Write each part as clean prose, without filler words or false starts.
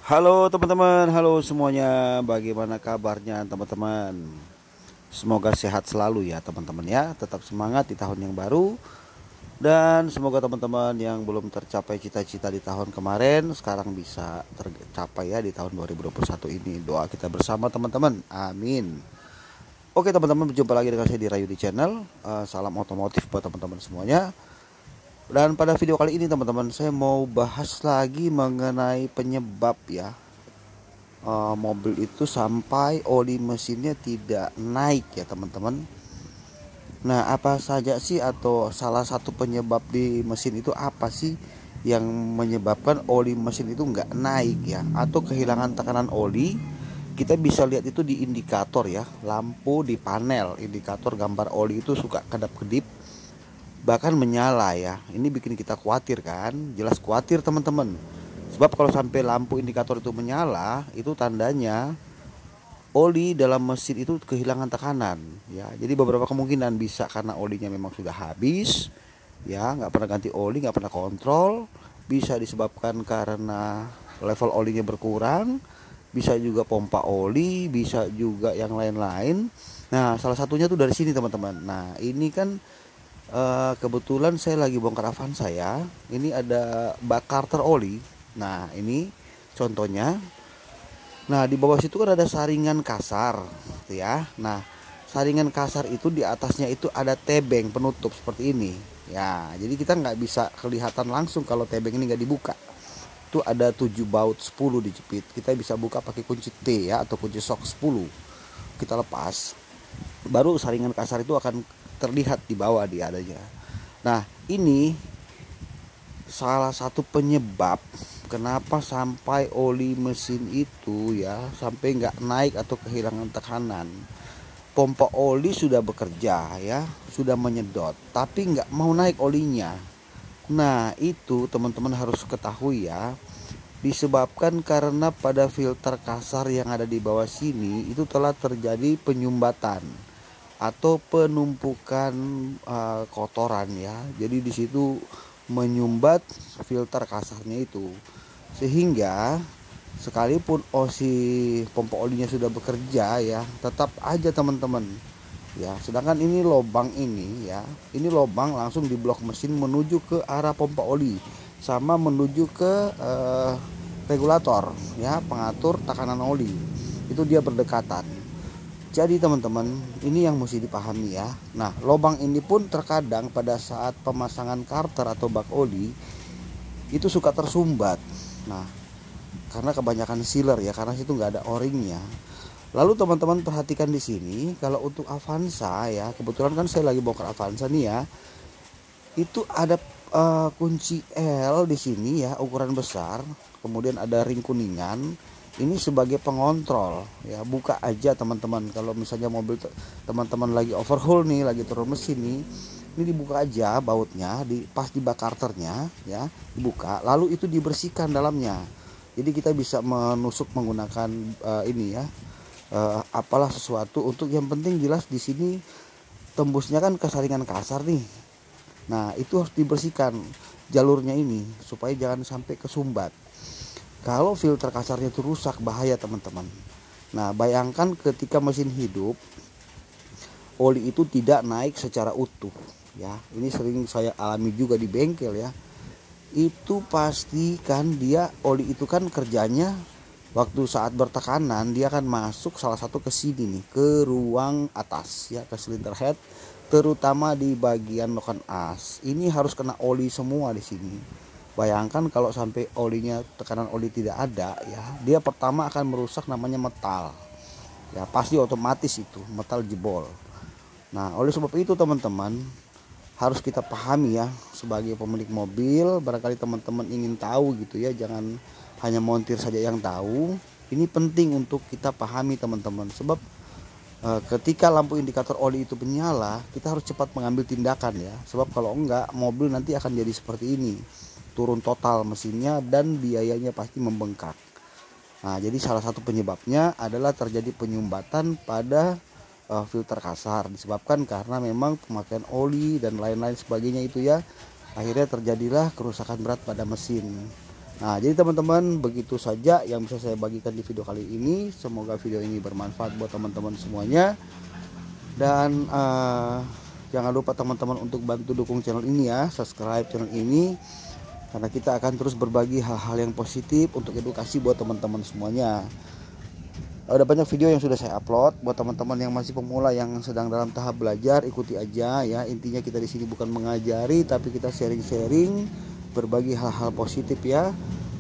Halo teman-teman, halo semuanya. Bagaimana kabarnya teman-teman? Semoga sehat selalu ya teman-teman ya. Tetap semangat di tahun yang baru. Dan semoga teman-teman yang belum tercapai cita-cita di tahun kemarin sekarang bisa tercapai ya di tahun 2021 ini. Doa kita bersama teman-teman. Amin. Oke teman-teman, berjumpa lagi dengan saya di Rayu di channel. Salam otomotif buat teman-teman semuanya. Dan pada video kali ini teman-teman, saya mau bahas lagi mengenai penyebab ya, mobil itu sampai oli mesinnya tidak naik ya teman-teman. Nah, apa saja sih atau salah satu penyebab di mesin itu apa sih yang menyebabkan oli mesin itu nggak naik ya, atau kehilangan tekanan oli? Kita bisa lihat itu di indikator ya, lampu di panel indikator gambar oli itu suka kedap-kedip, bahkan menyala ya. Ini bikin kita khawatir kan, jelas khawatir teman-teman. Sebab kalau sampai lampu indikator itu menyala, itu tandanya oli dalam mesin itu kehilangan tekanan ya. Jadi beberapa kemungkinan, bisa karena olinya memang sudah habis ya, nggak pernah ganti oli, nggak pernah kontrol. Bisa disebabkan karena level olinya berkurang, bisa juga pompa oli, bisa juga yang lain-lain. Nah, salah satunya tuh dari sini teman-teman. Nah, ini kan kebetulan saya lagi bongkar Avanza ya. Ini ada bak karter oli. Nah, ini contohnya. Nah, di bawah situ kan ada saringan kasar gitu ya. Nah, saringan kasar itu di atasnya itu ada tebeng penutup seperti ini ya. Jadi kita nggak bisa kelihatan langsung kalau tebeng ini nggak dibuka. Itu ada 7 baut 10 dijepit. Kita bisa buka pakai kunci T ya, atau kunci sok 10. Kita lepas, baru saringan kasar itu akan terlihat di bawah dia adanya. Nah, ini salah satu penyebab kenapa sampai oli mesin itu ya sampai nggak naik atau kehilangan tekanan. Pompa oli sudah bekerja ya, sudah menyedot, tapi nggak mau naik olinya. Nah, itu teman-teman harus ketahui ya, disebabkan karena pada filter kasar yang ada di bawah sini itu telah terjadi penyumbatan atau penumpukan kotoran ya. Jadi di situ menyumbat filter kasarnya itu, sehingga sekalipun osi pompa olinya sudah bekerja ya, tetap aja teman-teman ya. Sedangkan ini lubang ini ya, ini lubang langsung di blok mesin menuju ke arah pompa oli, sama menuju ke regulator ya, pengatur tekanan oli. Itu dia berdekatan. Jadi teman-teman, ini yang mesti dipahami ya. Nah, lubang ini pun terkadang pada saat pemasangan karter atau bak oli itu suka tersumbat. Nah, karena kebanyakan sealer ya, karena situ nggak ada o-ringnya. Lalu teman-teman perhatikan di sini, kalau untuk Avanza ya, kebetulan kan saya lagi bongkar Avanza nih ya. Itu ada kunci L di sini ya, ukuran besar. Kemudian ada ring kuningan. Ini sebagai pengontrol ya, buka aja teman-teman. Kalau misalnya mobil teman-teman lagi overhaul nih, lagi turun mesin nih, ini dibuka aja bautnya, pas di bak karternya ya, dibuka, lalu itu dibersihkan dalamnya. Jadi kita bisa menusuk menggunakan ini ya, apalah sesuatu, untuk yang penting jelas di sini tembusnya kan ke saringan kasar nih. Nah, itu harus dibersihkan jalurnya ini supaya jangan sampai kesumbat. Kalau filter kasarnya itu rusak, bahaya teman-teman. Nah, bayangkan ketika mesin hidup, oli itu tidak naik secara utuh ya. Ini sering saya alami juga di bengkel ya. Itu pasti kan dia, oli itu kan kerjanya waktu saat bertekanan dia akan masuk salah satu ke sini nih, ke ruang atas ya, ke cylinder head, terutama di bagian noken as. Ini harus kena oli semua di sini. Bayangkan kalau sampai olinya, tekanan oli tidak ada ya, dia pertama akan merusak namanya metal ya, pasti otomatis itu metal jebol. Nah, oleh sebab itu teman-teman harus kita pahami ya, sebagai pemilik mobil. Barangkali teman-teman ingin tahu gitu ya, jangan hanya montir saja yang tahu. Ini penting untuk kita pahami teman-teman, sebab ketika lampu indikator oli itu menyala, kita harus cepat mengambil tindakan ya. Sebab kalau enggak, mobil nanti akan jadi seperti ini, turun total mesinnya dan biayanya pasti membengkak. Nah, jadi salah satu penyebabnya adalah terjadi penyumbatan pada filter kasar, disebabkan karena memang pemakaian oli dan lain-lain sebagainya itu ya. Akhirnya terjadilah kerusakan berat pada mesin. Nah, jadi teman-teman, begitu saja yang bisa saya bagikan di video kali ini. Semoga video ini bermanfaat buat teman-teman semuanya. Dan jangan lupa teman-teman untuk bantu dukung channel ini ya, subscribe channel ini, karena kita akan terus berbagi hal-hal yang positif untuk edukasi buat teman-teman semuanya. Ada banyak video yang sudah saya upload buat teman-teman yang masih pemula, yang sedang dalam tahap belajar, ikuti aja ya. Intinya kita di sini bukan mengajari, tapi kita sharing-sharing, berbagi hal-hal positif ya.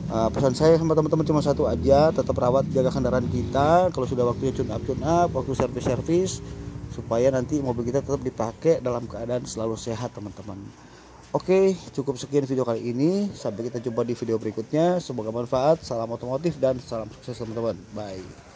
Pesan saya sama teman-teman cuma satu aja, tetap rawat, jaga kendaraan kita. Kalau sudah waktunya tune up, waktu servis, supaya nanti mobil kita tetap dipakai dalam keadaan selalu sehat teman-teman. Oke, cukup sekian video kali ini. Sampai kita jumpa di video berikutnya. Semoga bermanfaat. Salam otomotif dan salam sukses teman-teman. Bye.